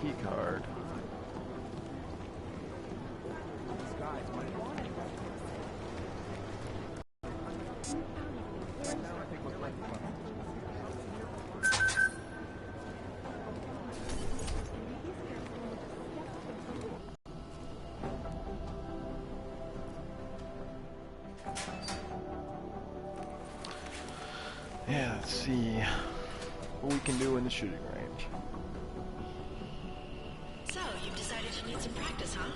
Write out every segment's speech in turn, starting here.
key card. Yeah, let's see what we can do in the shooting range. So, you've decided you need some practice, huh?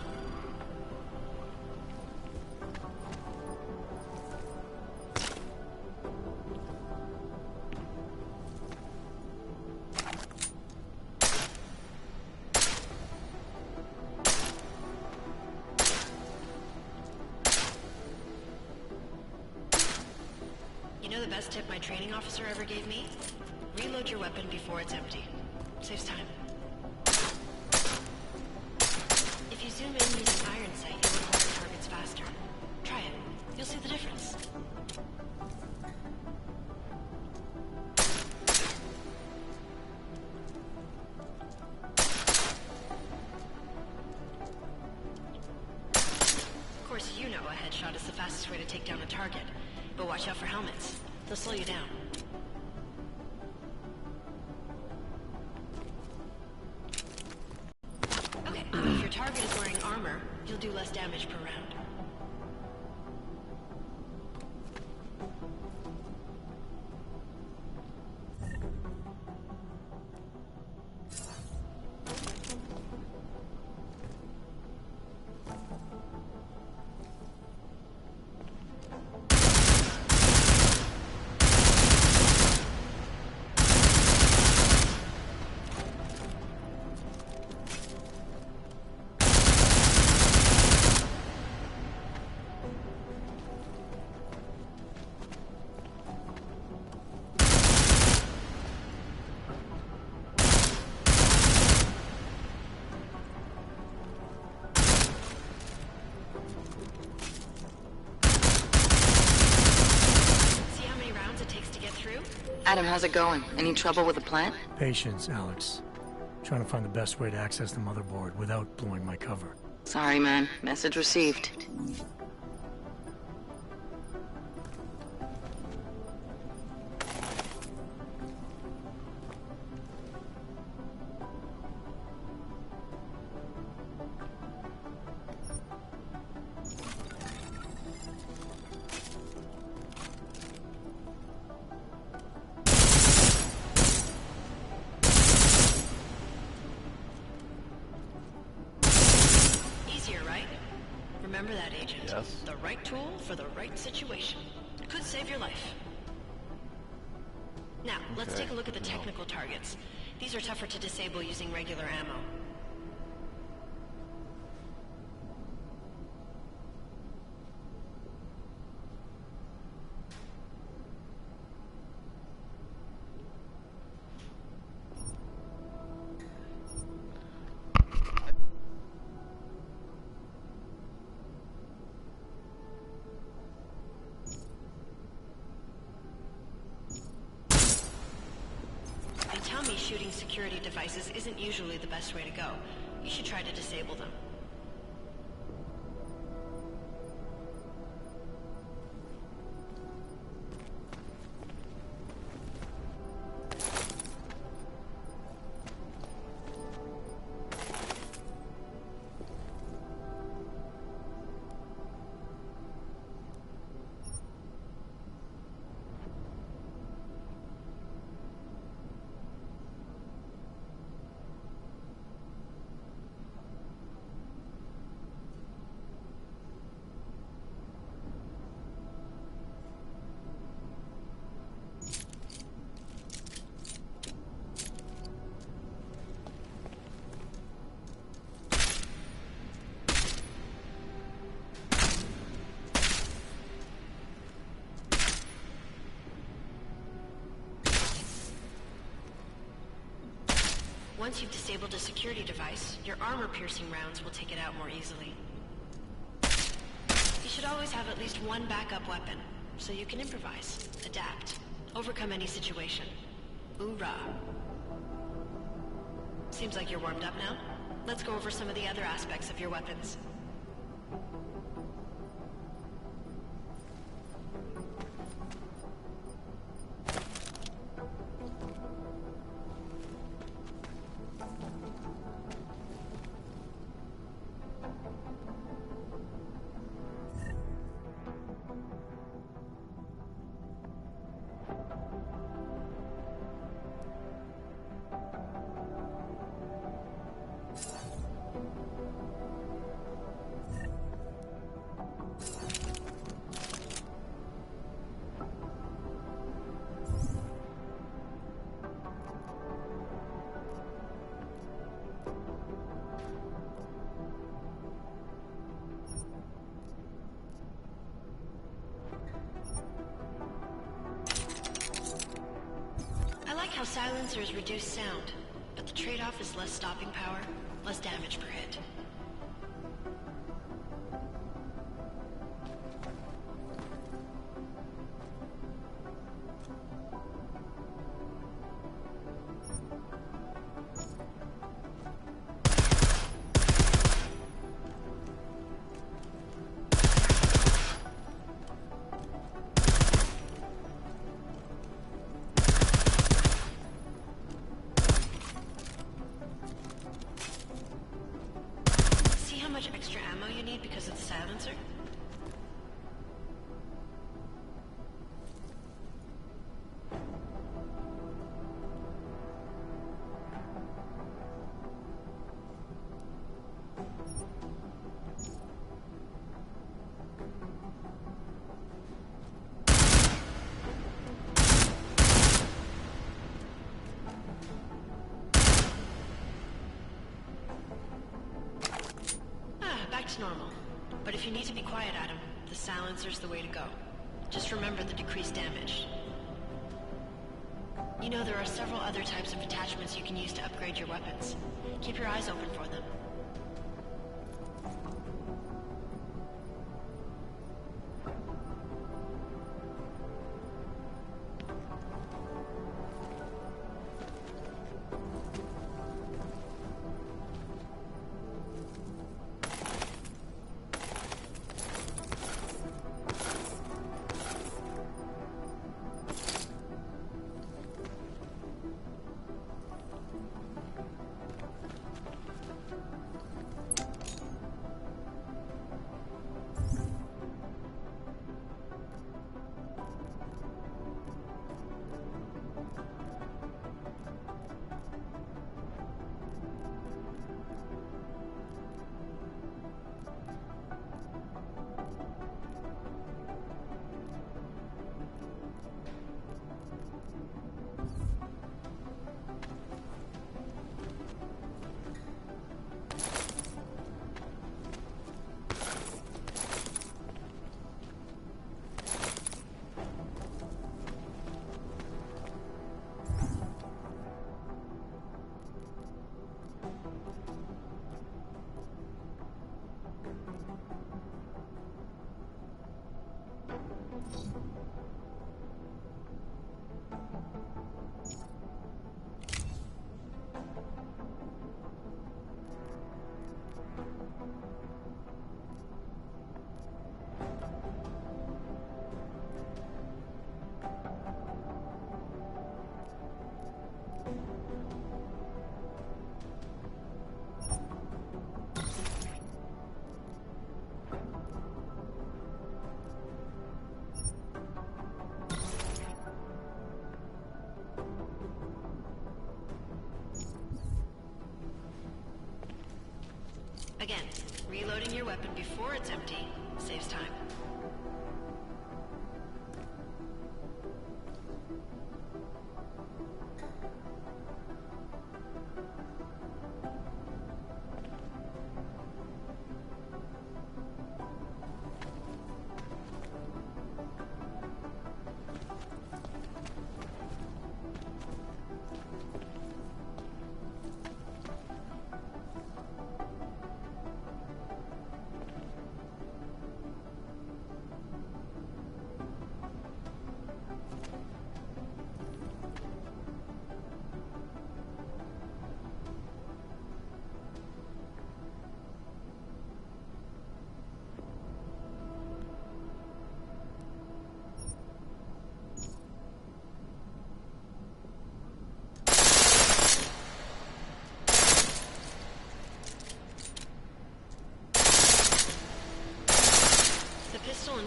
You know the best tip my training officer ever gave me? Reload your weapon before it's empty. Saves time. If you zoom in using iron sight, you'll recover targets faster. Try it. You'll see the difference. Of course, you know a headshot is the fastest way to take down a target. But watch out for helmets. They'll slow you down. Okay, if your target is wearing armor, you'll do less damage per round. Adam, how's it going? Any trouble with the plant? Patience, Alex. Trying to find the best way to access the motherboard without blowing my cover. Sorry, man. Message received. Remember that, Agent. Yes. The right tool for the right situation. Could save your life. Now, let's take a look at the technical targets. These are tougher to disable using regular ammo. Tell me shooting security devices isn't usually the best way to go. You should try to disable them. Once you've disabled a security device, your armor-piercing rounds will take it out more easily. You should always have at least one backup weapon, so you can improvise, adapt, overcome any situation. Hoorah! Seems like you're warmed up now. Let's go over some of the other aspects of your weapons. I like how silencers reduce sound, but the trade-off is less stopping power, less damage per hit. See how much extra ammo you need because of the silencer? Back to normal. But if you need to be quiet, Adam, the silencer's the way to go. Just remember the decreased damage. You know, there are several other types of attachments you can use to upgrade your weapons. Keep your eyes open for them. Again, reloading your weapon before it's empty saves time.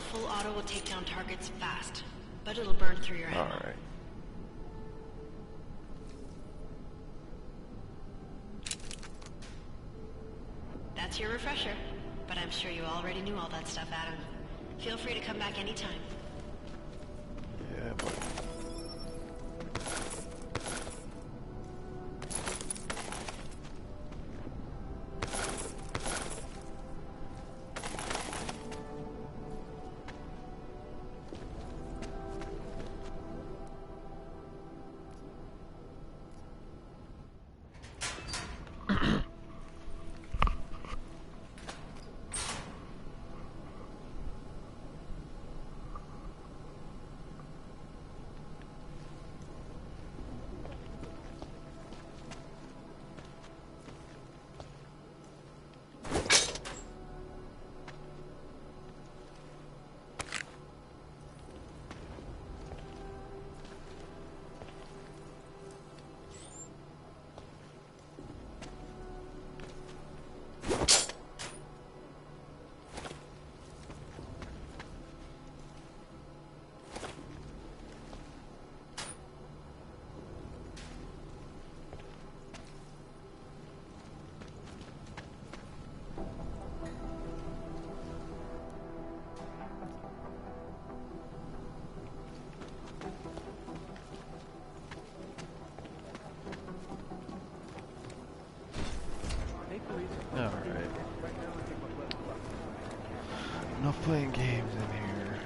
full auto will take down targets fast, but it'll burn through your ammo. Alright. That's your refresher, but I'm sure you already knew all that stuff, Adam. Feel free to come back anytime. Yeah, but... Alright. Enough playing games in here.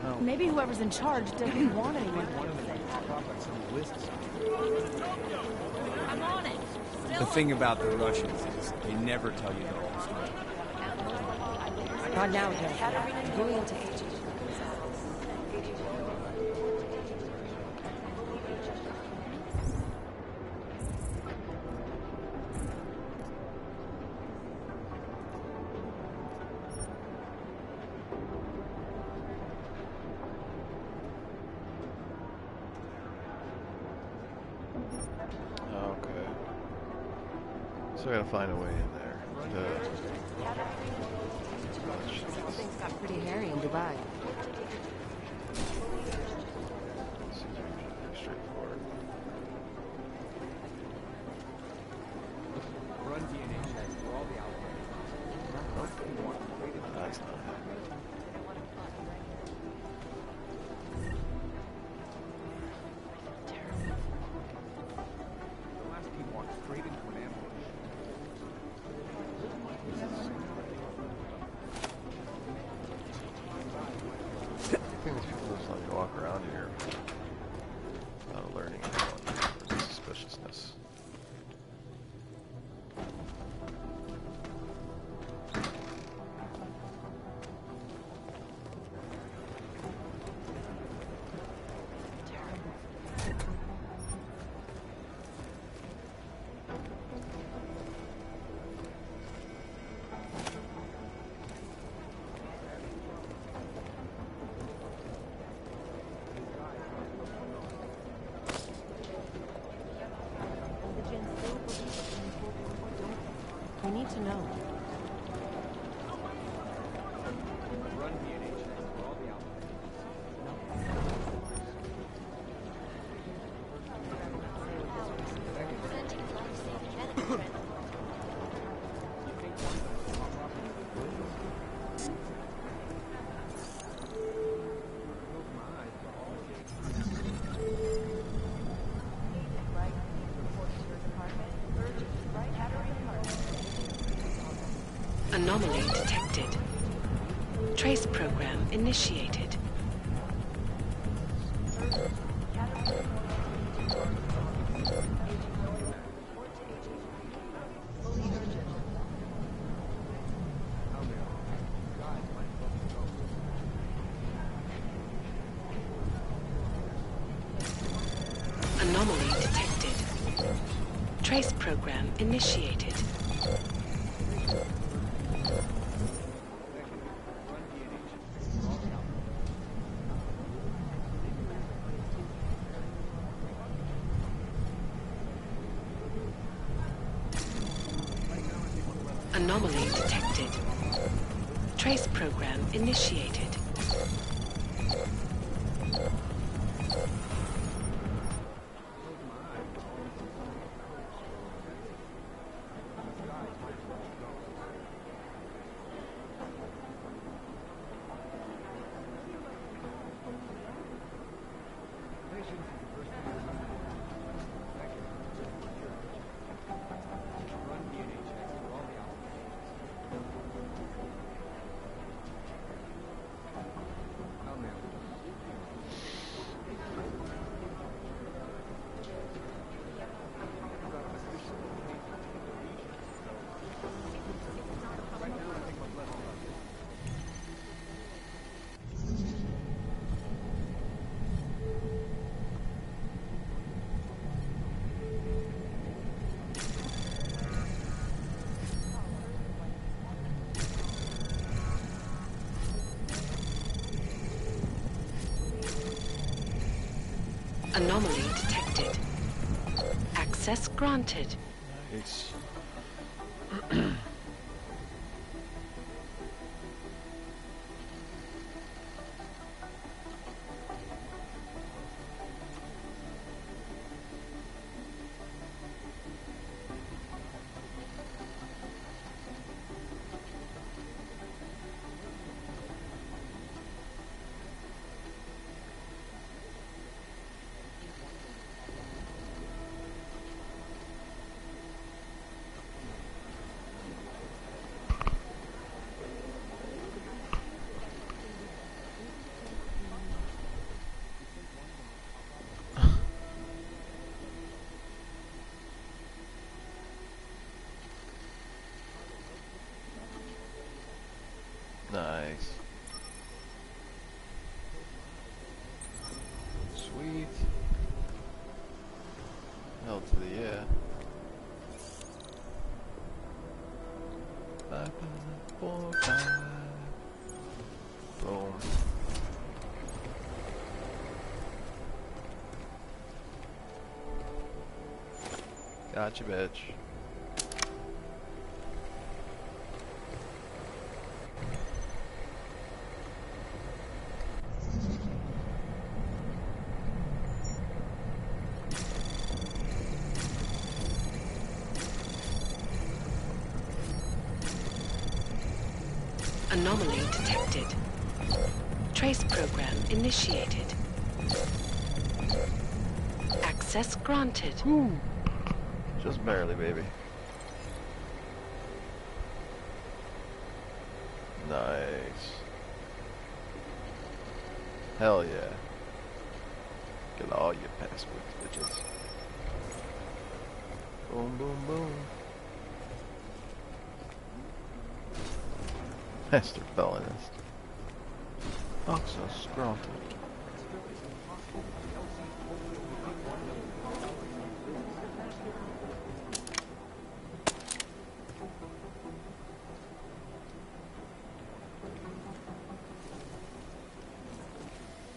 No. Maybe whoever's in charge doesn't want anyone. I'm on it. The thing about the Russians is they never tell you their whole story. Not now, Joe. Going into agent. Okay. So I gotta find a way in there. Things got pretty hairy in Dubai. Seems pretty straightforward. Run DNA checks for all the outlets. That's not happening. The last team walked straight into an ambush. I think these people just like to walk around here without alerting anyone for their suspiciousness. We need to know. Run DNA checks for all the outlets. Anomaly detected. Trace program initiated. Anomaly detected. Trace program initiated. Anomaly detected. Trace program initiated. Anomaly detected. Access granted. Nice. Nice. Sweet. Hell to the yeah. Five, 4, 5. Boom. Gotcha, bitch. Anomaly detected. Trace program initiated. Access granted. Just barely, baby. Nice. Hell yeah. Get all your passwords, bitches. Boom, boom, boom. Master Felonist. Access granted.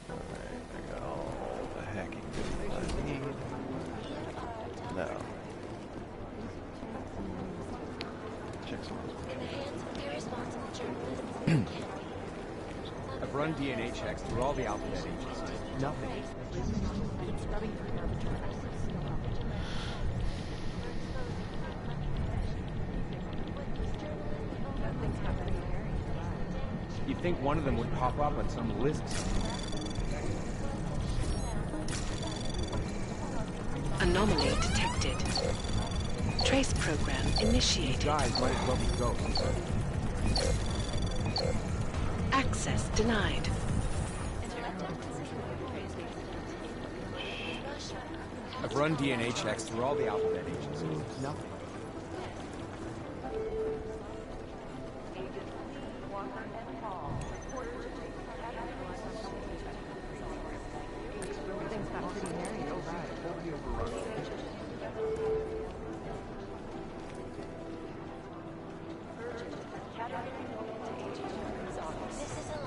Alright, I got all the hacking goodies I need. Now, check some of those. I've run DNA checks through all the alphabet agencies. Nothing. You'd think one of them would pop up on some list somewhere. Anomaly detected. Trace program initiated. These guys might as well be ghosts. Access denied. I've run DNA checks through all the alphabet agencies. Nothing.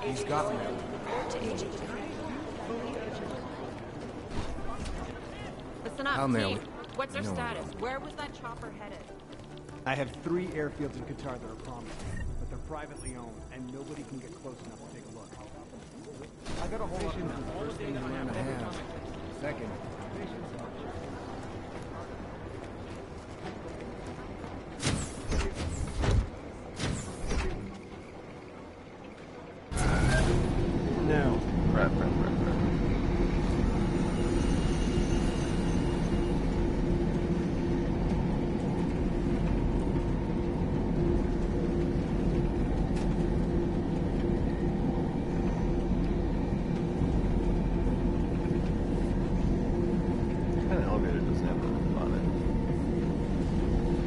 He's got me. Listen up, I'll nail team. it. What's their No. status? Where was that chopper headed? I have 3 airfields in Qatar that are promised, but they're privately owned, and nobody can get close enough to take a look. I got a whole lot of First thing you want to have. Second. No. Right. This kind of elevator doesn't have a roof on it.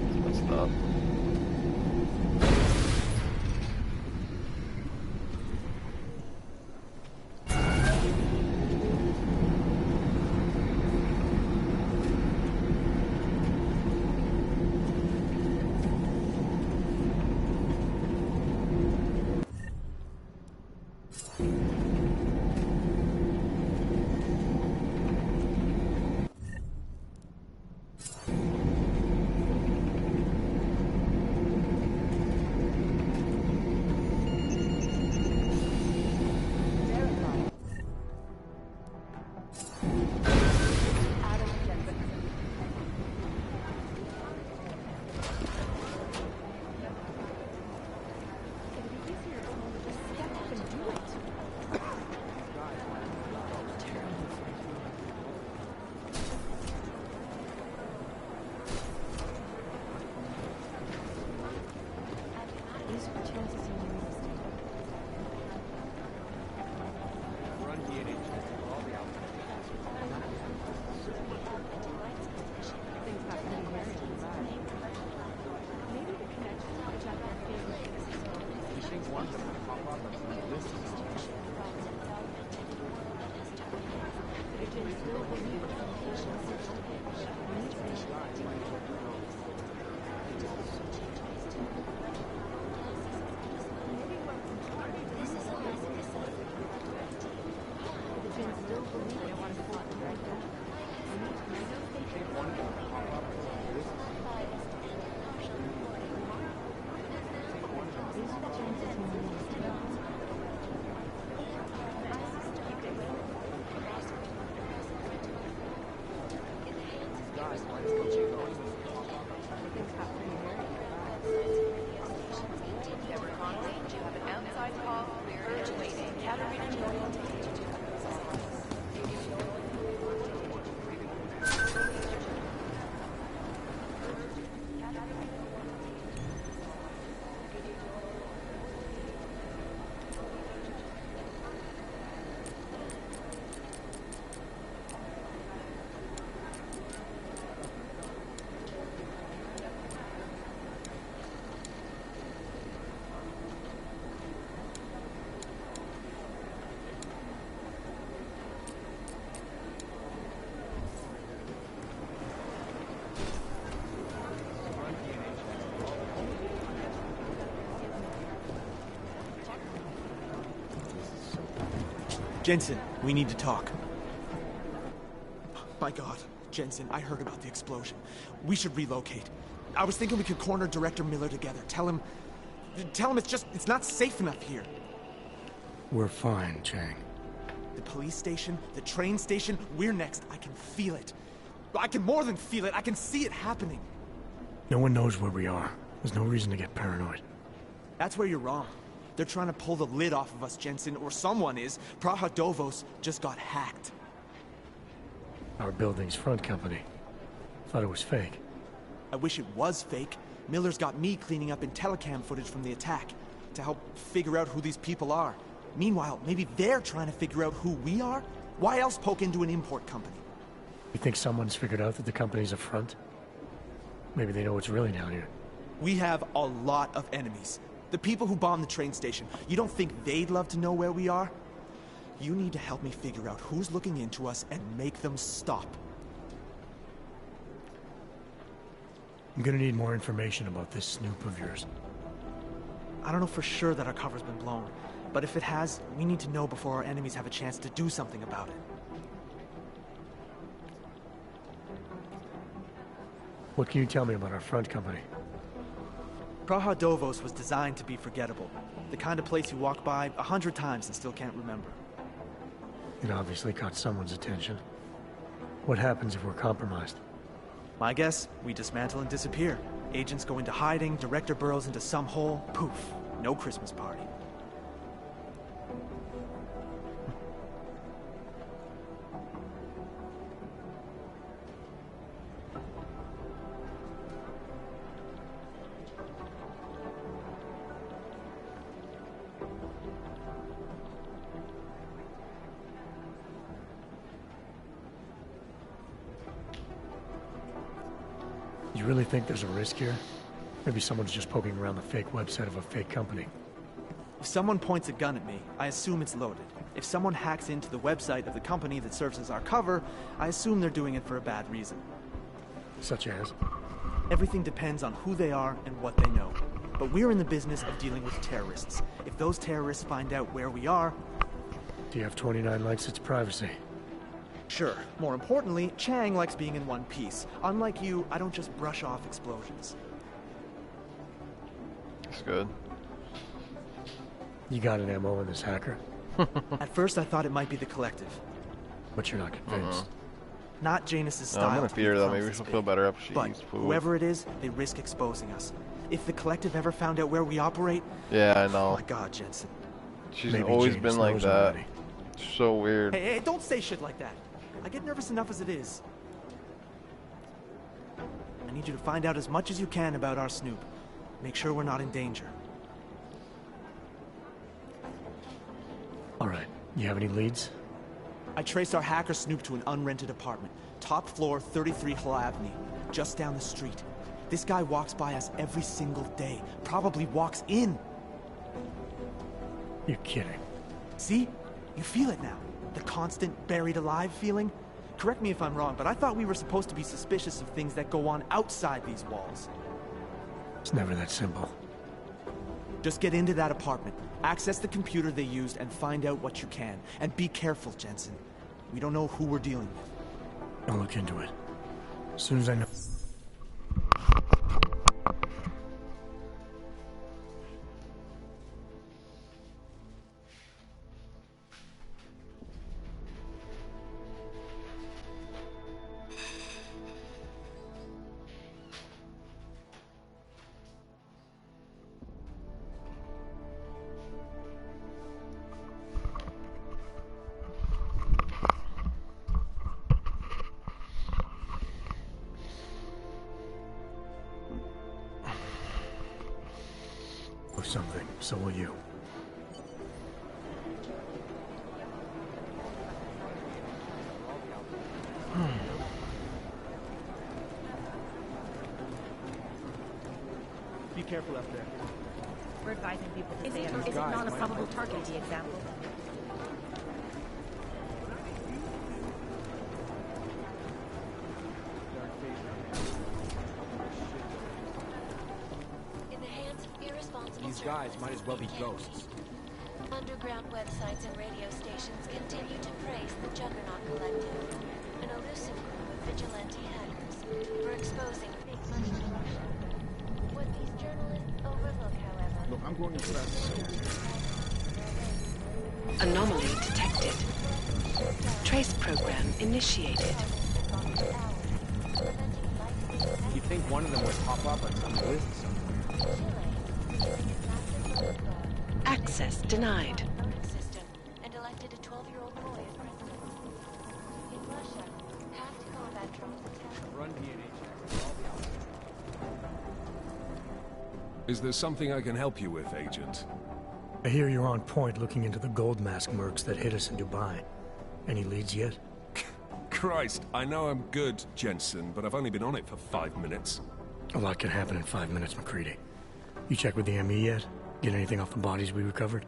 It's messed up. Jensen, we need to talk. My God, Jensen, I heard about the explosion. We should relocate. I was thinking we could corner Director Miller together. Tell him it's not safe enough here. We're fine, Chang. The police station, the train station, we're next. I can feel it. I can more than feel it. I can see it happening. No one knows where we are. There's no reason to get paranoid. That's where you're wrong. They're trying to pull the lid off of us, Jensen, or someone is. Praha-Dovos just got hacked. Our building's front company. Thought it was fake. I wish it was fake. Miller's got me cleaning up IntelliCam footage from the attack to help figure out who these people are. Meanwhile, maybe they're trying to figure out who we are? Why else poke into an import company? You think someone's figured out that the company's a front? Maybe they know what's really down here. We have a lot of enemies. The people who bombed the train station. You don't think they'd love to know where we are? You need to help me figure out who's looking into us and make them stop. I'm gonna need more information about this snoop of yours. I don't know for sure that our cover's been blown, but if it has, we need to know before our enemies have a chance to do something about it. What can you tell me about our front company? Praha-Dovos was designed to be forgettable. The kind of place you walk by 100 times and still can't remember. It obviously caught someone's attention. What happens if we're compromised? My guess, we dismantle and disappear. Agents go into hiding, Director burrows into some hole, poof, no Christmas party. You really think there's a risk here? Maybe someone's just poking around the fake website of a fake company. If someone points a gun at me, I assume it's loaded. If someone hacks into the website of the company that serves as our cover, I assume they're doing it for a bad reason. Such as? Everything depends on who they are and what they know. But we're in the business of dealing with terrorists. If those terrorists find out where we are... TF-29 likes its privacy. Sure. More importantly, Chang likes being in one piece. Unlike you, I don't just brush off explosions. That's good. You got an MO in this hacker? At first I thought it might be the Collective. But you're not convinced. Not Janus's style. I'm gonna to feed her be though, close maybe and she'll spitty. feel better after she But eats food. whoever it is, they risk exposing us. If the Collective ever found out where we operate... Yeah, I Oh know. my God, Jensen. She's Maybe always Janus been like knows that. already. It's so weird. Hey, don't say shit like that. I get nervous enough as it is. I need you to find out as much as you can about our Snoop. Make sure we're not in danger. All right. You have any leads? I traced our hacker Snoop to an unrented apartment. Top floor, 33 Hull Avenue. Just down the street. This guy walks by us every single day. Probably walks in. You're kidding. See? You feel it now. The constant buried alive feeling. Correct me if I'm wrong, but I thought we were supposed to be suspicious of things that go on outside these walls. It's never that simple. Just get into that apartment, access the computer they used, and find out what you can. And be careful, Jensen. We don't know who we're dealing with. I'll look into it. As soon as I know... something, so will you. Be careful up there. We're advising people to stay Is alert. it not a probable target? The example. In the hands of irresponsible These guys journalists, might as well be we can't ghosts. win. Underground websites and radio stations continue to praise the Juggernaut Collective, an elusive group of vigilante hackers, for exposing fake money corruption. What these journalists overlook, however, Look, I'm going as fast as I can. Anomaly detected. Trace program initiated. You'd think one of them would pop up on some list somewhere. Access denied. voting system and elected a 12-year-old boy as president. In Russia, hacked combat drones attacked. Run DNA checks for all the outlets. Is there something I can help you with, Agent? I hear you're on point looking into the gold mask mercs that hit us in Dubai. Any leads yet? Christ, I know I'm good, Jensen, but I've only been on it for 5 minutes. A lot can happen in 5 minutes, McCready. You checked with the ME yet? Get anything off the bodies we recovered?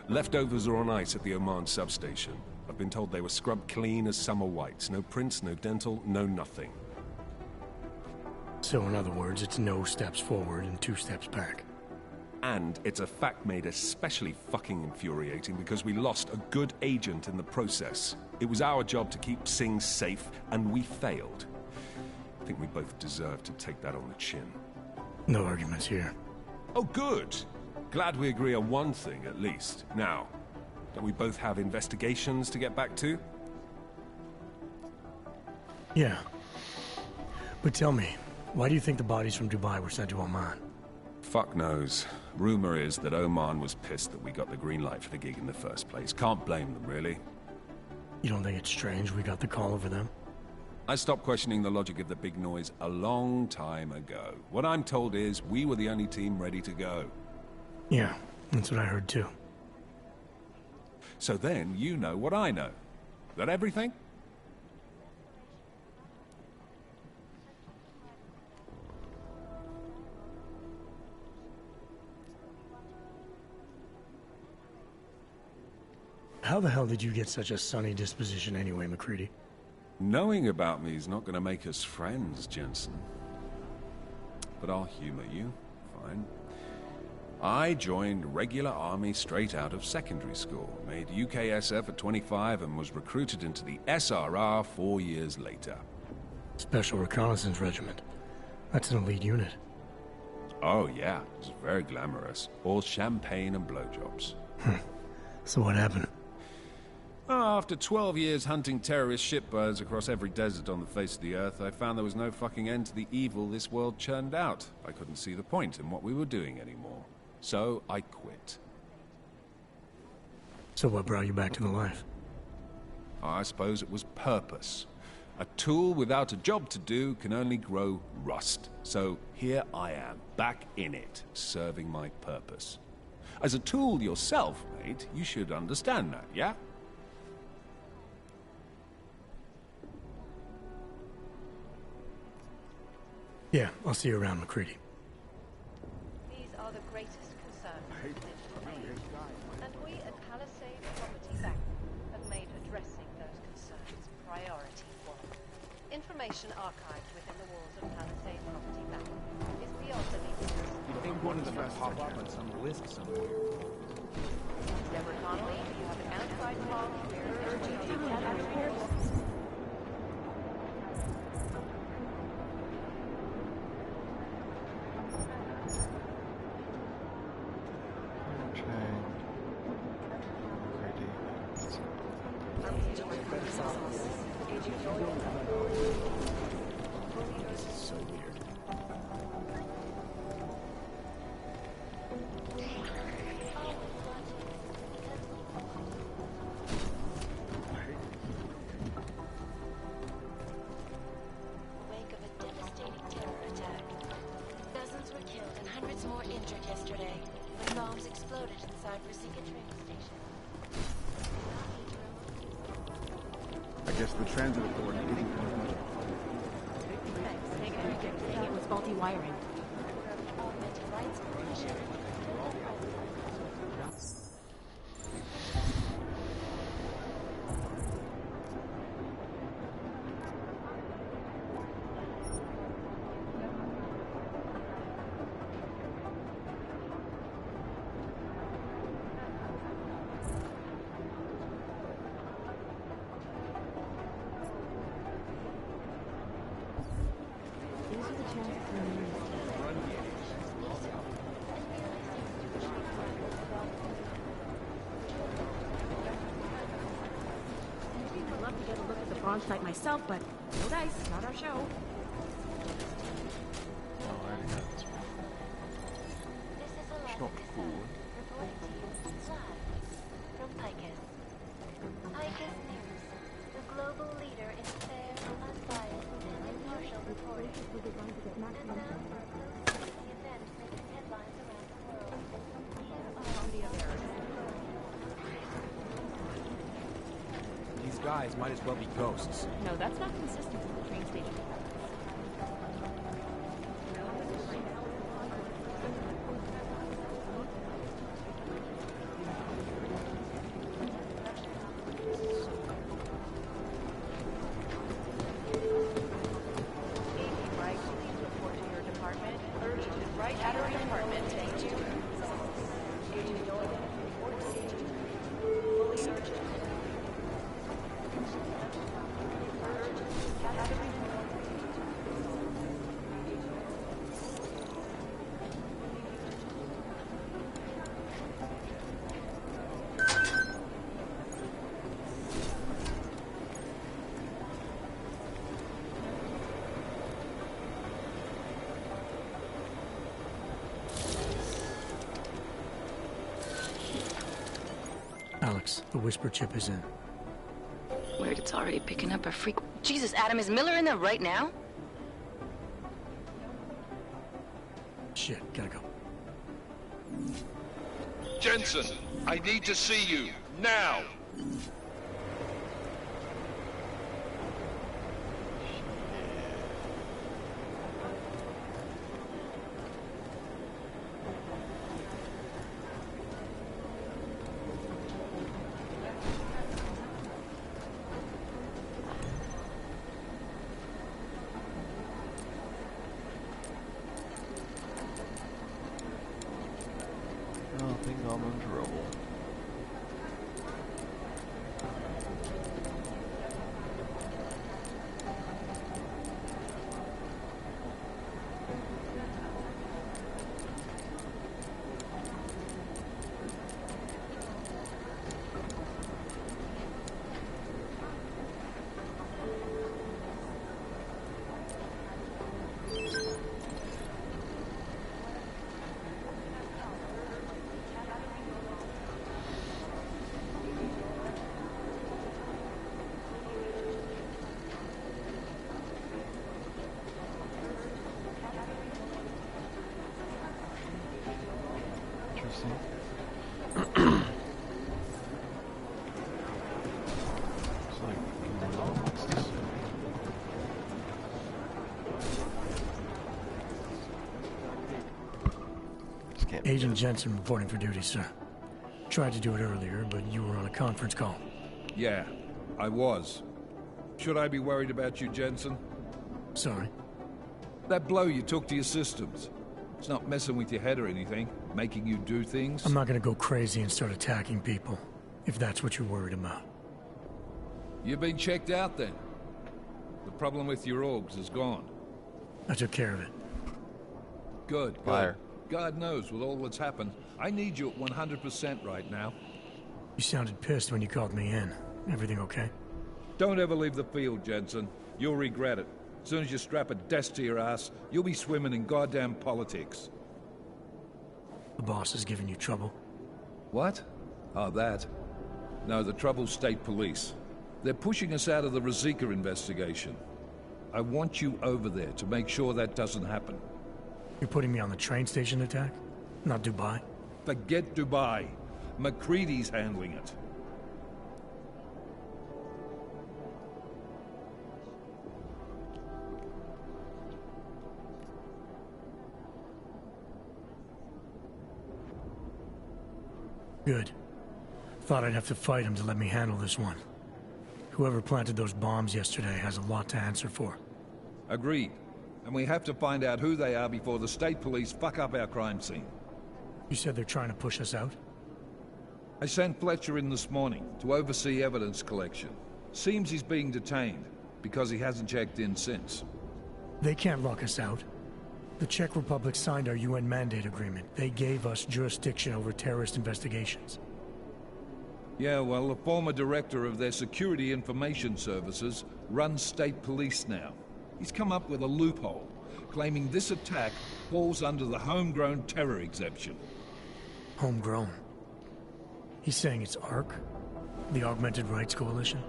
Leftovers are on ice at the Oman substation. I've been told they were scrubbed clean as summer whites. No prints, no dental, no nothing. So in other words, it's no steps forward and 2 steps back. And it's a fact made especially fucking infuriating because we lost a good agent in the process. It was our job to keep Singh safe, and we failed. I think we both deserve to take that on the chin. No arguments here. Oh, good. Glad we agree on one thing, at least. Now, don't we both have investigations to get back to? Yeah. But tell me, why do you think the bodies from Dubai were sent to Oman? Fuck knows. Rumor is that Oman was pissed that we got the green light for the gig in the first place. Can't blame them, really. You don't think it's strange we got the call over them? I stopped questioning the logic of the big noise a long time ago. What I'm told is we were the only team ready to go. Yeah, that's what I heard too. So then you know what I know. That everything? How the hell did you get such a sunny disposition anyway, McCready? Knowing about me is not going to make us friends, Jensen. But I'll humor you. Fine. I joined regular army straight out of secondary school, made UKSF at 25 and was recruited into the SRR 4 years later. Special Reconnaissance Regiment. That's an elite unit. Oh yeah, it was very glamorous. All champagne and blowjobs. So what happened? After 12 years hunting terrorist shitbirds across every desert on the face of the earth, I found there was no fucking end to the evil this world churned out. I couldn't see the point in what we were doing anymore. So I quit. So what brought you back to the life? I suppose it was purpose. A tool without a job to do can only grow rust. So here I am, back in it, serving my purpose. As a tool yourself, mate, you should understand that, yeah? Yeah, I'll see you around, McCready. These are the greatest concerns and we at Palisade Property Bank have made addressing those concerns priority 1. information archived within the walls of Palisade Property Bank is beyond the legal. You'd think one of them would pop up on some list somewhere. Deborah Connolly, you have an outside call. Urgent detail. I guess the transit authority didn't come much. Saying it was faulty wiring. Site myself, but no dice, not our show. Oh, I already got this one. It's not cool. Reporting to you live from Picus. Picus News, the global leader in fair, unbiased, and impartial reporting. And now for a close look at the events making headlines around the world. Here are These guys might as well be ghosts. No, that's not consistent with the train station. Alex, the whisper chip is in. Weird, it's already picking up a freak. Jesus, Adam, is Miller in there right now? Shit, gotta go. Jensen, I need to see you, now! Oh, things all in trouble. Agent Jensen reporting for duty, sir. Tried to do it earlier, but you were on a conference call. Yeah, I was. Should I be worried about you, Jensen? Sorry. That blow you took to your systems. It's not messing with your head or anything, making you do things. I'm not gonna go crazy and start attacking people, if that's what you're worried about. You've been checked out then. The problem with your orgs is gone. I took care of it. Good, good. Liar. God knows with all that's happened, I need you at 100% right now. You sounded pissed when you called me in. Everything okay? Don't ever leave the field, Jensen. You'll regret it. As soon as you strap a desk to your ass, you'll be swimming in goddamn politics. The boss is giving you trouble? What? Oh, that. No, the trouble's state police. They're pushing us out of the Ruzicka investigation. I want you over there to make sure that doesn't happen. You're putting me on the train station attack? Not Dubai? Forget Dubai. McCready's handling it. Good. Thought I'd have to fight him to let me handle this one. Whoever planted those bombs yesterday has a lot to answer for. Agreed. And we have to find out who they are before the state police fuck up our crime scene. You said they're trying to push us out? I sent Fletcher in this morning to oversee evidence collection. Seems he's being detained, because he hasn't checked in since. They can't lock us out. The Czech Republic signed our UN mandate agreement. They gave us jurisdiction over terrorist investigations. Yeah, well, the former director of their security information services runs state police now. He's come up with a loophole, claiming this attack falls under the homegrown terror exemption. Homegrown? He's saying it's ARC? The Augmented Rights Coalition?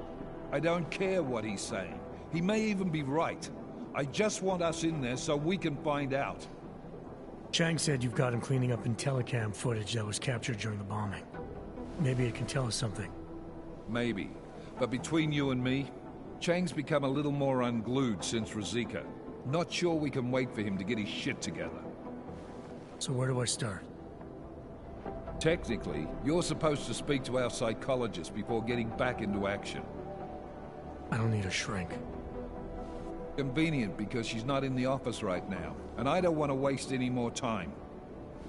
I don't care what he's saying. He may even be right. I just want us in there so we can find out. Chang said you've got him cleaning up telecam footage that was captured during the bombing. Maybe it can tell us something. Maybe. But between you and me, Chang's become a little more unglued since Ruzicka. Not sure we can wait for him to get his shit together. So where do I start? Technically, you're supposed to speak to our psychologist before getting back into action. I don't need a shrink. Convenient because she's not in the office right now, and I don't want to waste any more time.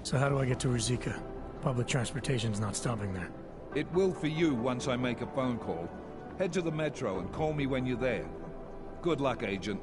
So how do I get to Ruzicka? Public transportation's not stopping there. It will for you once I make a phone call. Head to the metro and call me when you're there. Good luck, Agent.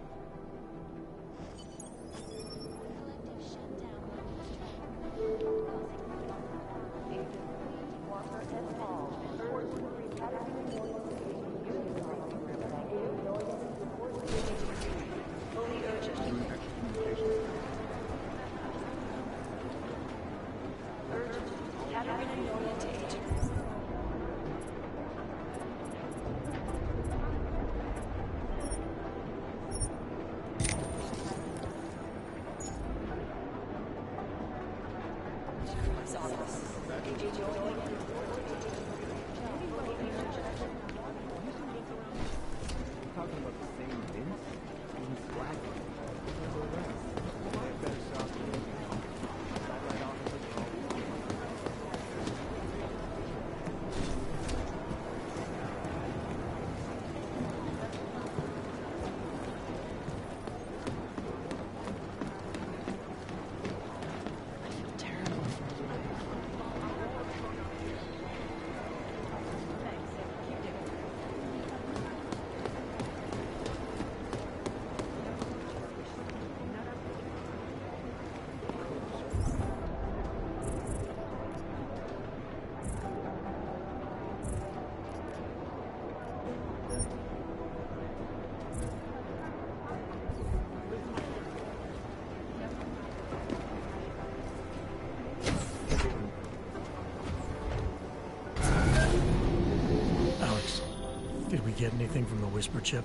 Get anything from the Whisper chip?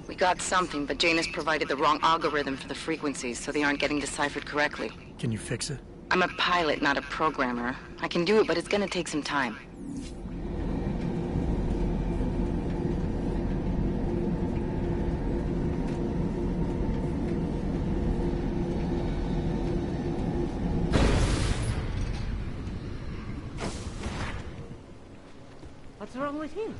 We got something, but Jane has provided the wrong algorithm for the frequencies, so they aren't getting deciphered correctly. Can you fix it? I'm a pilot, not a programmer. I can do it, but it's gonna take some time. What's wrong with him?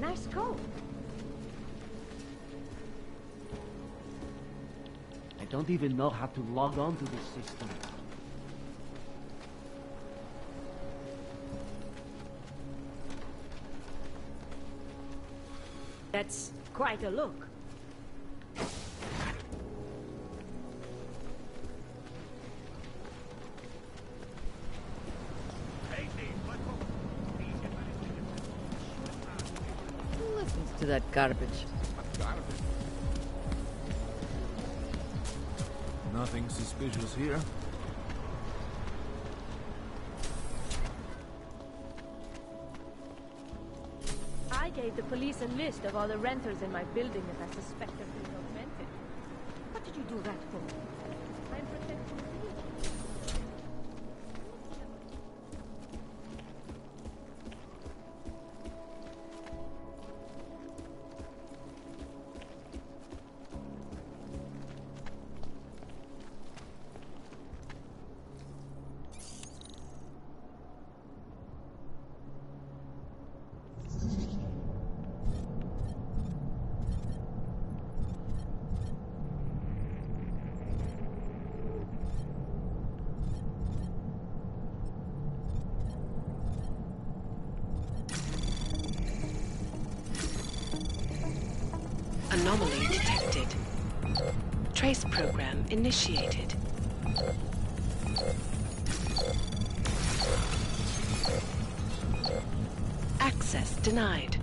Nice code. I don't even know how to log on to this system. That's quite a look. Who listens to that garbage? Nothing suspicious here. I gave the police a list of all the renters in my building that I suspect of being augmented. What did you do that for? I'm protecting you. Anomaly detected. Trace program initiated. Access denied.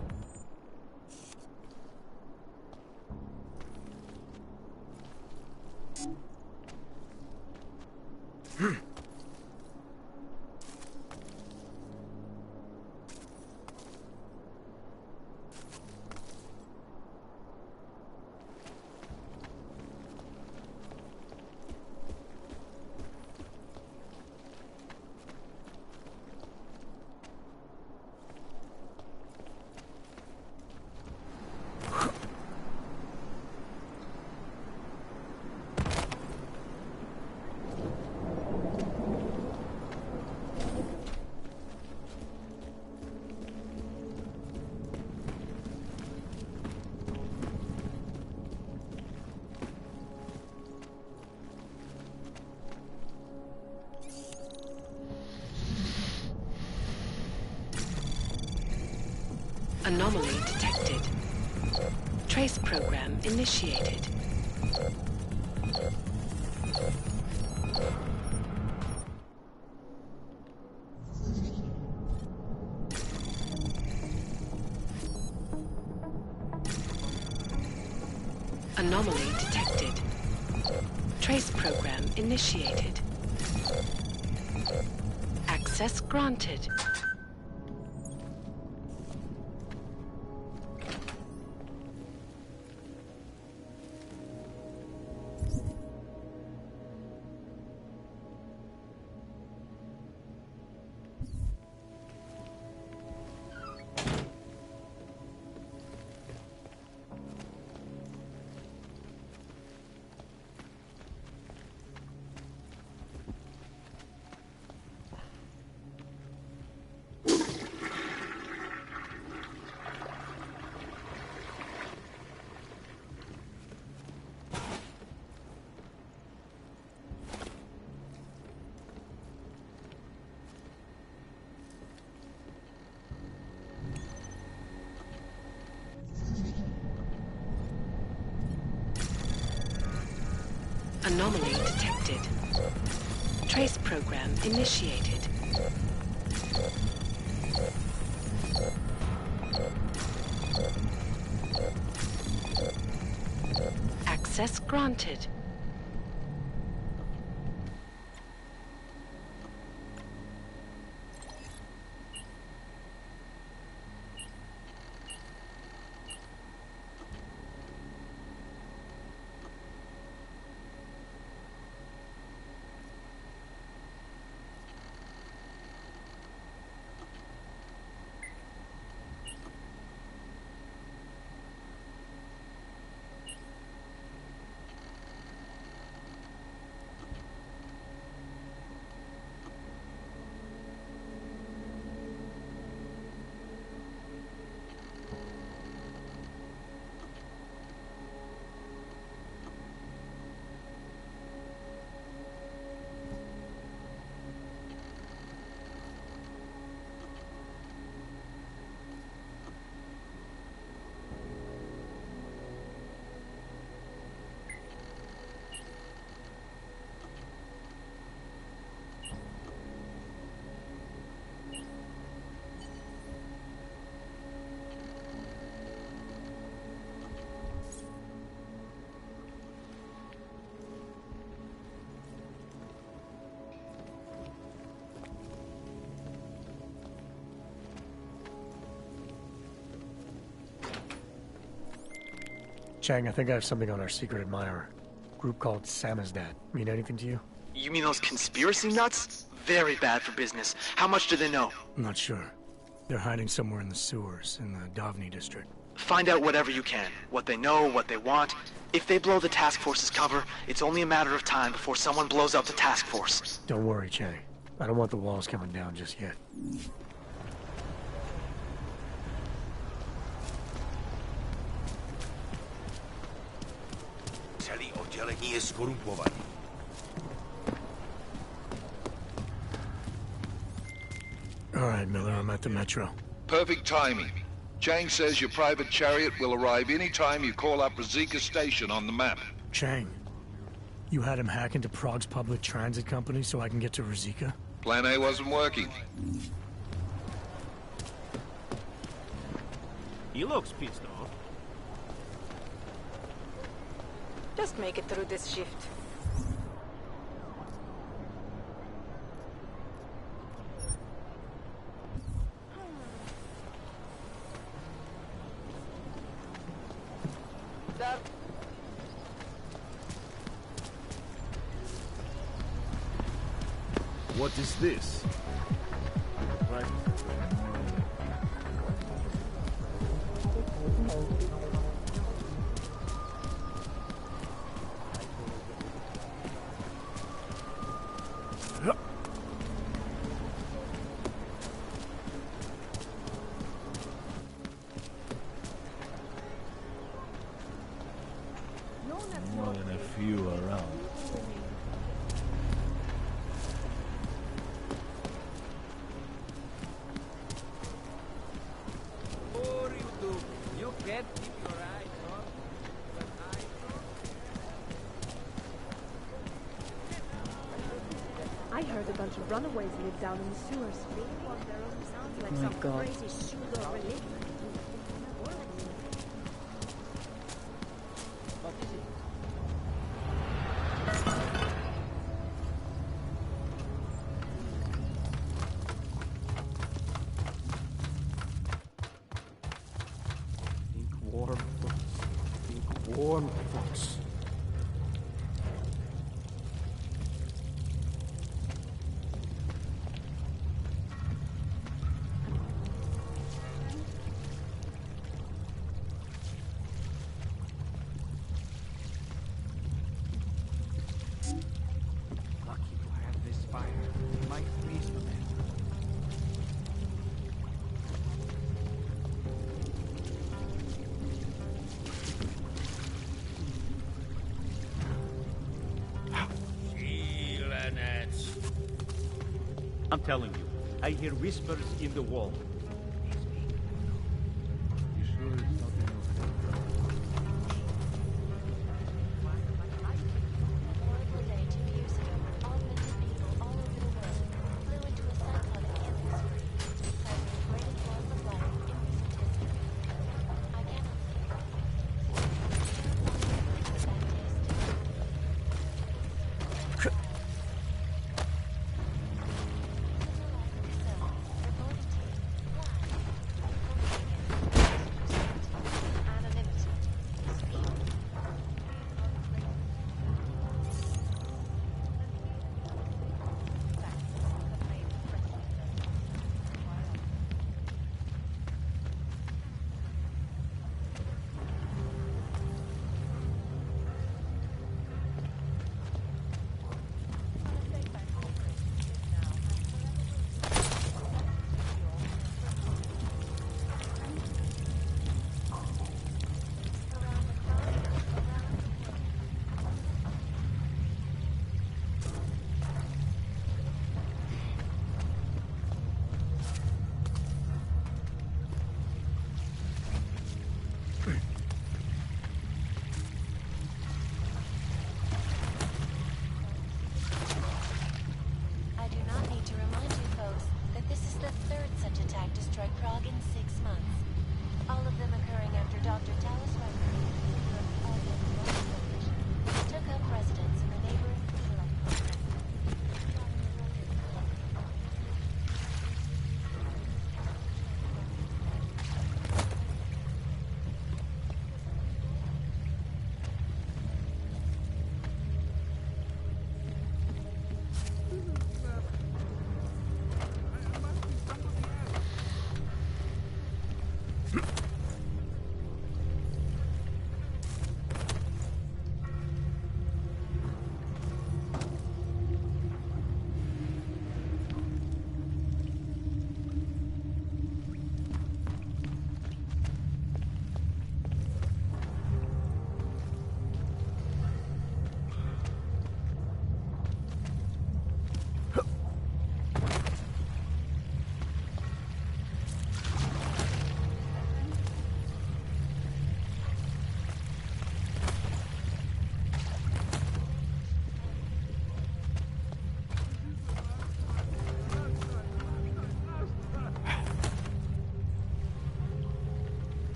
Anomaly detected. Trace program initiated. Anomaly detected. Trace program initiated. Access granted. Anomaly detected. Trace program initiated. Access granted. Chang, I think I have something on our secret admirer. Group called Samizdat. Mean anything to you? You mean those conspiracy nuts? Very bad for business. How much do they know? I'm not sure. They're hiding somewhere in the sewers in the Davni district. Find out whatever you can. What they know, what they want. If they blow the task force's cover, it's only a matter of time before someone blows up the task force. Don't worry, Chang. I don't want the walls coming down just yet. Celý oddělení je skorumpovaný. All right, Miller, I'm at the metro. Perfect timing. Chang says your private chariot will arrive any time you call up Rizika Station on the map. Chang, you had him hack into Prague's public transit company so I can get to Rizika? Plan A wasn't working. He looks pissed off. Just make it through this shift. What is this? Right. More than a few around. You can't keep your eyes on. I heard a bunch of runaways live down in the sewers. They want their own sounds like My some God. crazy pseudo religion. Think warm thoughts. Think warm thoughts. Lucky to have this fire. It might freeze the man. I'm telling you, I hear whispers in the wall. You sure it's nothing Horrible day 2 years ago when all million people all over the world flew into a cyclonic atmosphere, causing the greatest loss of life in recent history. I cannot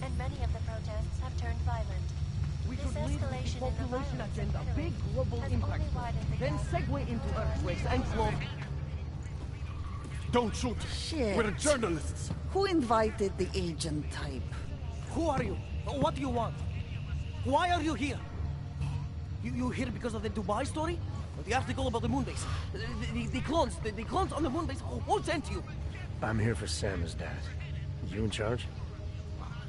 And many of the protests have turned violent. We This should lead with the escalation in the population violence agenda, and big global has impact, only widened the then gap. segue into earthquakes and flood. Don't shoot! Shit. We're journalists! Who invited the agent type? Who are you? What do you want? Why are you here? You here because of the Dubai story? Or the article about the moon base? The clones on the moon base? Who sent you? I'm here for Sam's dad. You in charge?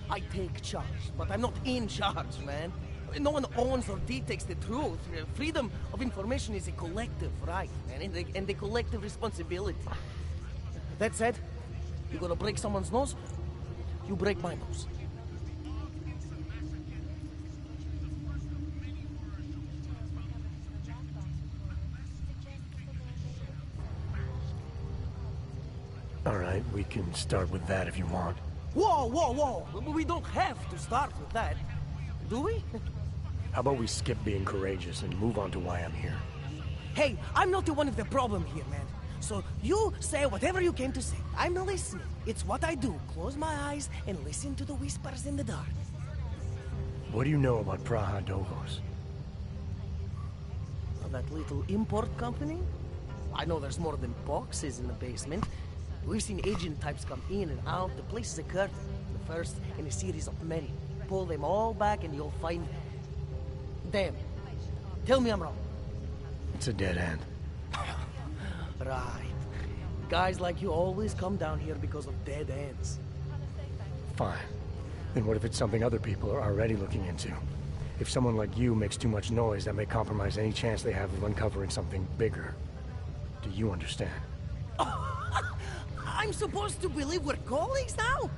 I take charge, but I'm not in charge, man. No one owns or dictates the truth. Freedom of information is a collective right, man, and a collective responsibility. That said, you gonna break someone's nose? You break my nose. All right, we can start with that if you want. Whoa, whoa, whoa! We don't have to start with that, do we? How about we skip being courageous and move on to why I'm here? Hey, I'm not the one of the problem here, man. So you say whatever you came to say. I'm listening. It's what I do. Close my eyes and listen to the whispers in the dark. What do you know about Praha Dovos? That little import company? I know there's more than boxes in the basement. We've seen agent types come in and out. The place is a curtain. The first in a series of many. Pull them all back and you'll find... Damn. Tell me I'm wrong. It's a dead end. Right. Guys like you always come down here because of dead ends. Fine. Then what if it's something other people are already looking into? If someone like you makes too much noise, that may compromise any chance they have of uncovering something bigger. Do you understand? I'm supposed to believe we're colleagues now?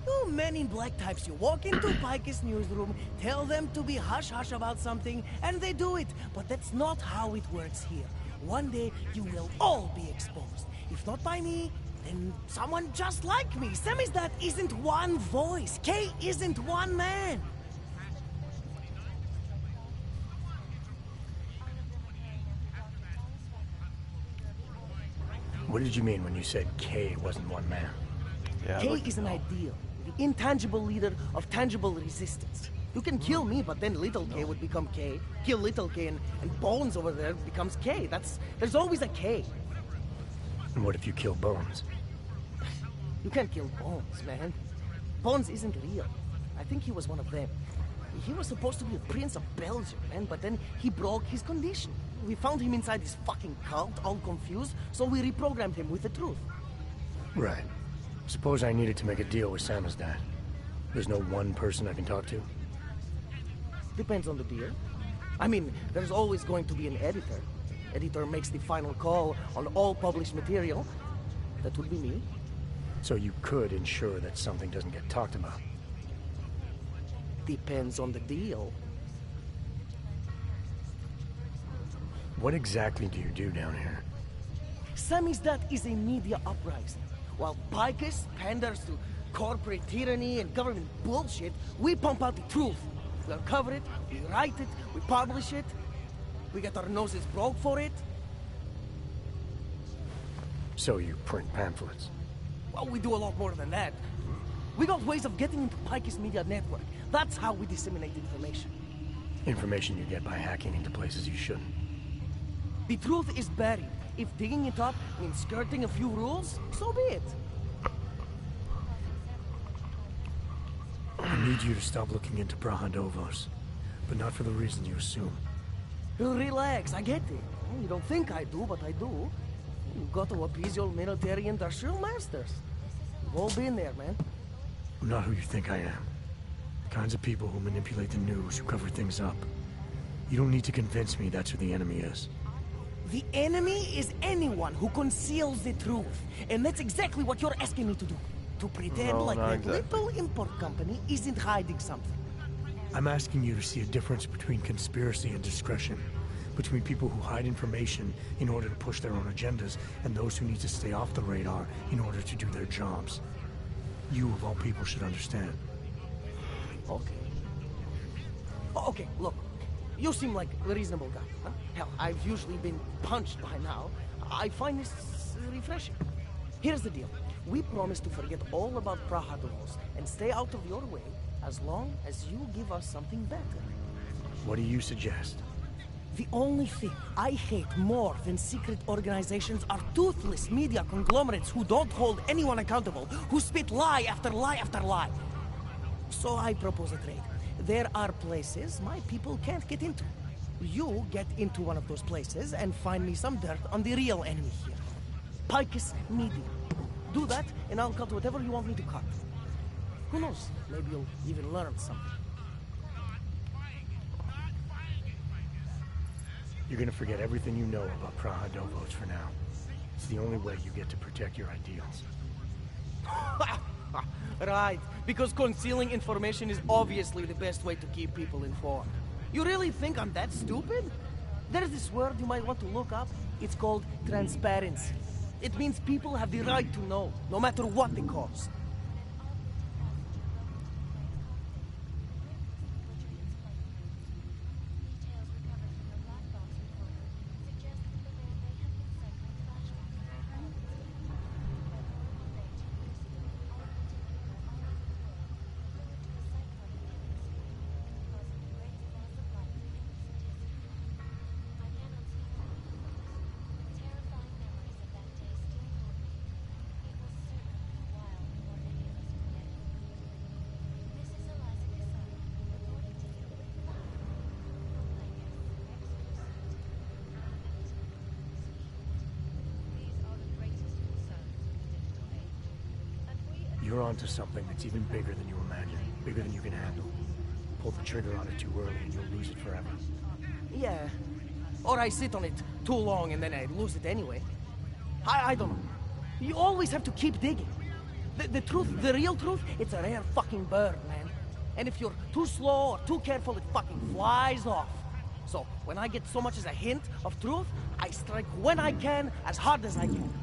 You men in black types, you walk into Pike's newsroom, tell them to be hush-hush about something, and they do it. But that's not how it works here. One day, you will all be exposed. If not by me, then someone just like me. Samizdat isn't one voice. Kay isn't one man. What did you mean when you said Kay wasn't one man? Kay is an ideal, the intangible leader of tangible resistance. You can kill me, but then little K would become K. Kill little K and Bones over there becomes K. There's always a K. And what if you kill Bones? You can't kill Bones, man. Bones isn't real. I think he was one of them. He was supposed to be a prince of Belgium, man, but then he broke his condition. We found him inside this fucking cult, all confused, so we reprogrammed him with the truth. Right. Suppose I needed to make a deal with Samizdat. There's no one person I can talk to? Depends on the deal. I mean, there's always going to be an editor. Editor makes the final call on all published material. That would be me. So you could ensure that something doesn't get talked about? Depends on the deal. What exactly do you do down here? Samizdat is a media uprising. While Picus panders to corporate tyranny and government bullshit, we pump out the truth. We uncover it, we write it, we publish it. We get our noses broke for it. So you print pamphlets? Well, we do a lot more than that. We got ways of getting into Picus media network. That's how we disseminate information. Information you get by hacking into places you shouldn't. The truth is buried. If digging it up means skirting a few rules, so be it. I need you to stop looking into Praha Dovos, but not for the reasons you assume. Relax, I get it. You don't think I do, but I do. You've got to appease your military industrial masters. We've all been there, man. I'm not who you think I am. The kinds of people who manipulate the news, who cover things up. You don't need to convince me that's who the enemy is. The enemy is anyone who conceals the truth. And that's exactly what you're asking me to do. To pretend No, like not that exactly. little import company isn't hiding something. I'm asking you to see a difference between conspiracy and discretion. Between people who hide information in order to push their own agendas and those who need to stay off the radar in order to do their jobs. You, of all people, should understand. Okay. Okay, look. You seem like a reasonable guy, huh? Hell, I've usually been punched by now. I find this refreshing. Here's the deal. We promise to forget all about Praha-Davos and stay out of your way as long as you give us something better. What do you suggest? The only thing I hate more than secret organizations are toothless media conglomerates who don't hold anyone accountable, who spit lie after lie after lie. So I propose a trade. There are places my people can't get into. You get into one of those places and find me some dirt on the real enemy here. Picus Media. Do that, and I'll cut whatever you want me to cut. Who knows? Maybe you'll even learn something. You're gonna forget everything you know about Praha-Davos for now. It's the only way you get to protect your ideals. Right, because concealing information is obviously the best way to keep people informed. You really think I'm that stupid? There's this word you might want to look up. It's called transparency. It means people have the right to know, no matter what the cost. You're onto something that's even bigger than you imagine, bigger than you can handle. Pull the trigger on it too early and you'll lose it forever. Yeah. Or I sit on it too long and then I lose it anyway. I don't know. You always have to keep digging. The truth, the real truth, it's a rare fucking bird, man. And if you're too slow or too careful, it fucking flies off. So, when I get so much as a hint of truth, I strike when I can, as hard as I can.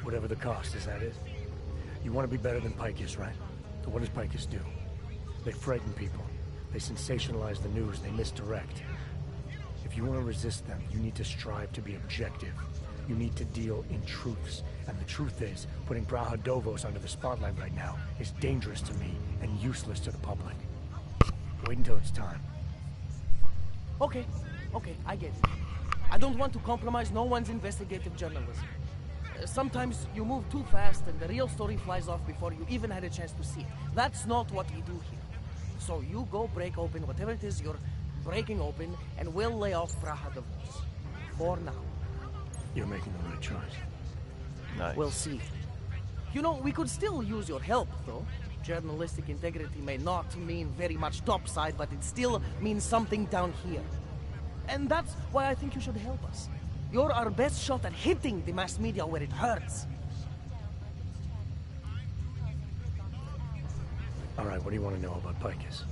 Whatever the cost, is that it? You want to be better than Picus, right? So what does Picus do? They frighten people. They sensationalize the news. They misdirect. If you want to resist them, you need to strive to be objective. You need to deal in truths. And the truth is, putting Praha-Davos under the spotlight right now is dangerous to me and useless to the public. Wait until it's time. Okay, I get it. I don't want to compromise no one's investigative journalism. Sometimes you move too fast and the real story flies off before you even had a chance to see it. That's not what we do here. So you go break open whatever it is you're breaking open, and we'll lay off Praha-Davos. For now. You're making the right choice. Nice. We'll see. You know, we could still use your help, though. Journalistic integrity may not mean very much topside, but it still means something down here. And that's why I think you should help us. You're our best shot at hitting the mass media where it hurts. All right, what do you want to know about Picus?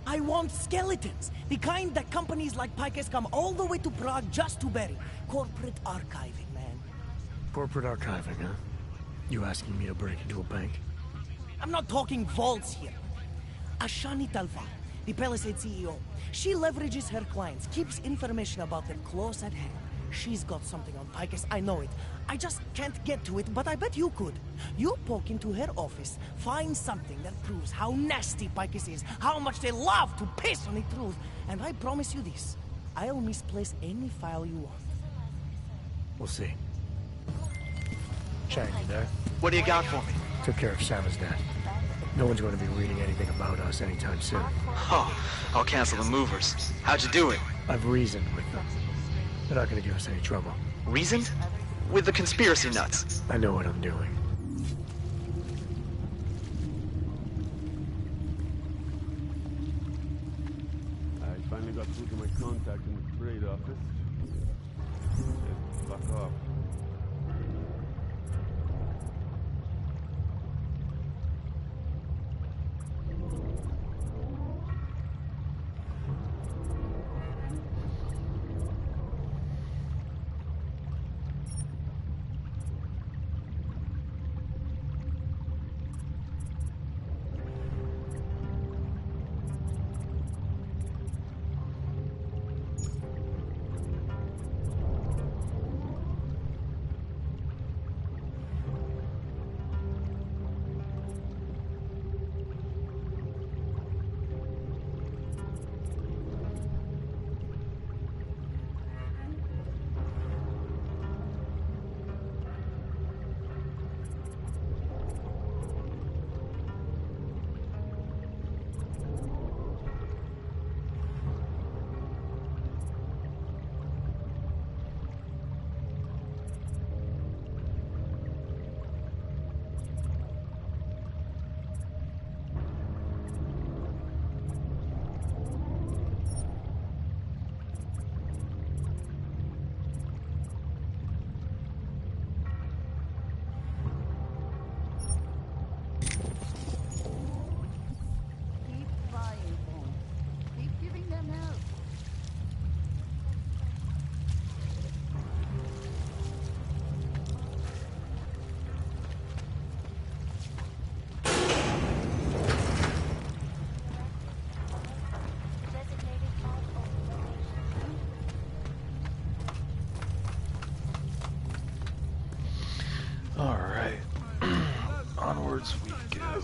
I want skeletons. The kind that companies like Picus come all the way to Prague just to bury. Corporate archiving, man. Corporate archiving, huh? You asking me to break into a bank? I'm not talking vaults here. Ashani Talva, the Palisade CEO, she leverages her clients, keeps information about them close at hand. She's got something on Picus, I know it. I just can't get to it, but I bet you could. You poke into her office, find something that proves how nasty Picus is, how much they love to piss on the truth, and I promise you this. I'll misplace any file you want. We'll see. Chang, you there? What do you got for me? Took care of Sama's dad. No one's going to be reading anything about us anytime soon. Oh, I'll cancel the movers. How'd you do it? I've reasoned with them. They're not going to give us any trouble. Reasoned? With the conspiracy nuts? I know what I'm doing. I finally got through to my contact in the trade office. Said, fuck off. Alright. Onwards we go.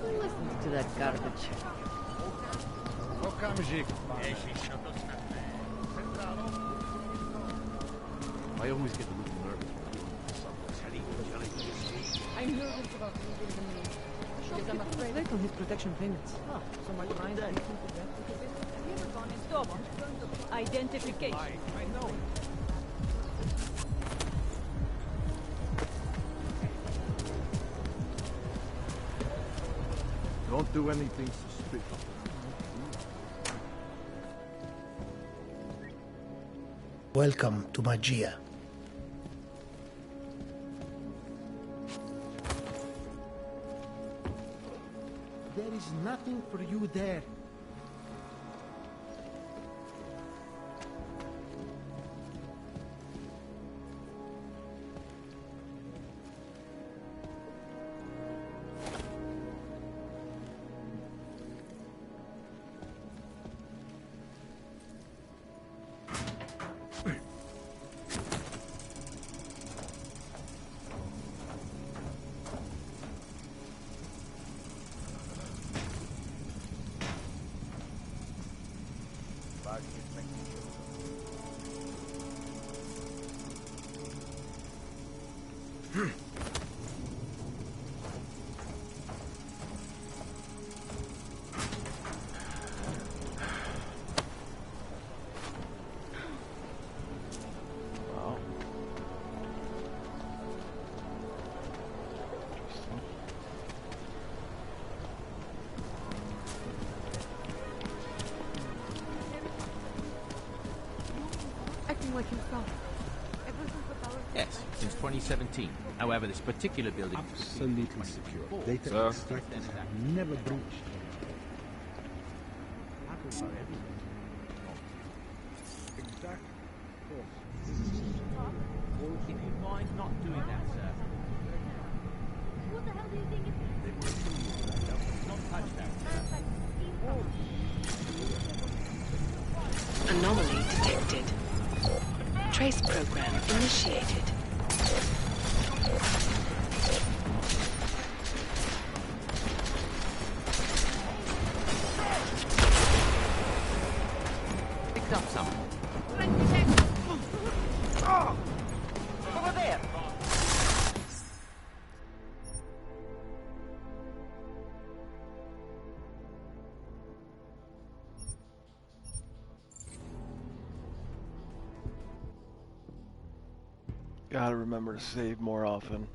Listen to that garbage. I always get a little nervous when doing something. I'm nervous about leaving the moon. Because I'm afraid I can hit protection payments. So my client is looking for that because have you ever gone in store? Identification. I know. Don't do anything suspicious. Welcome to Magia. There is nothing for you there. Acting like himself. Ever Yes, since 2017. However, this particular building is Absolutely secure. Data Sir? extracted and never breached. Hackers are everywhere. Exact course. If you mind not doing that, sir. What the hell do you think it is? Not touch that. Anomaly detected. Trace program initiated. Picked up some. Over there! Gotta remember to save more often.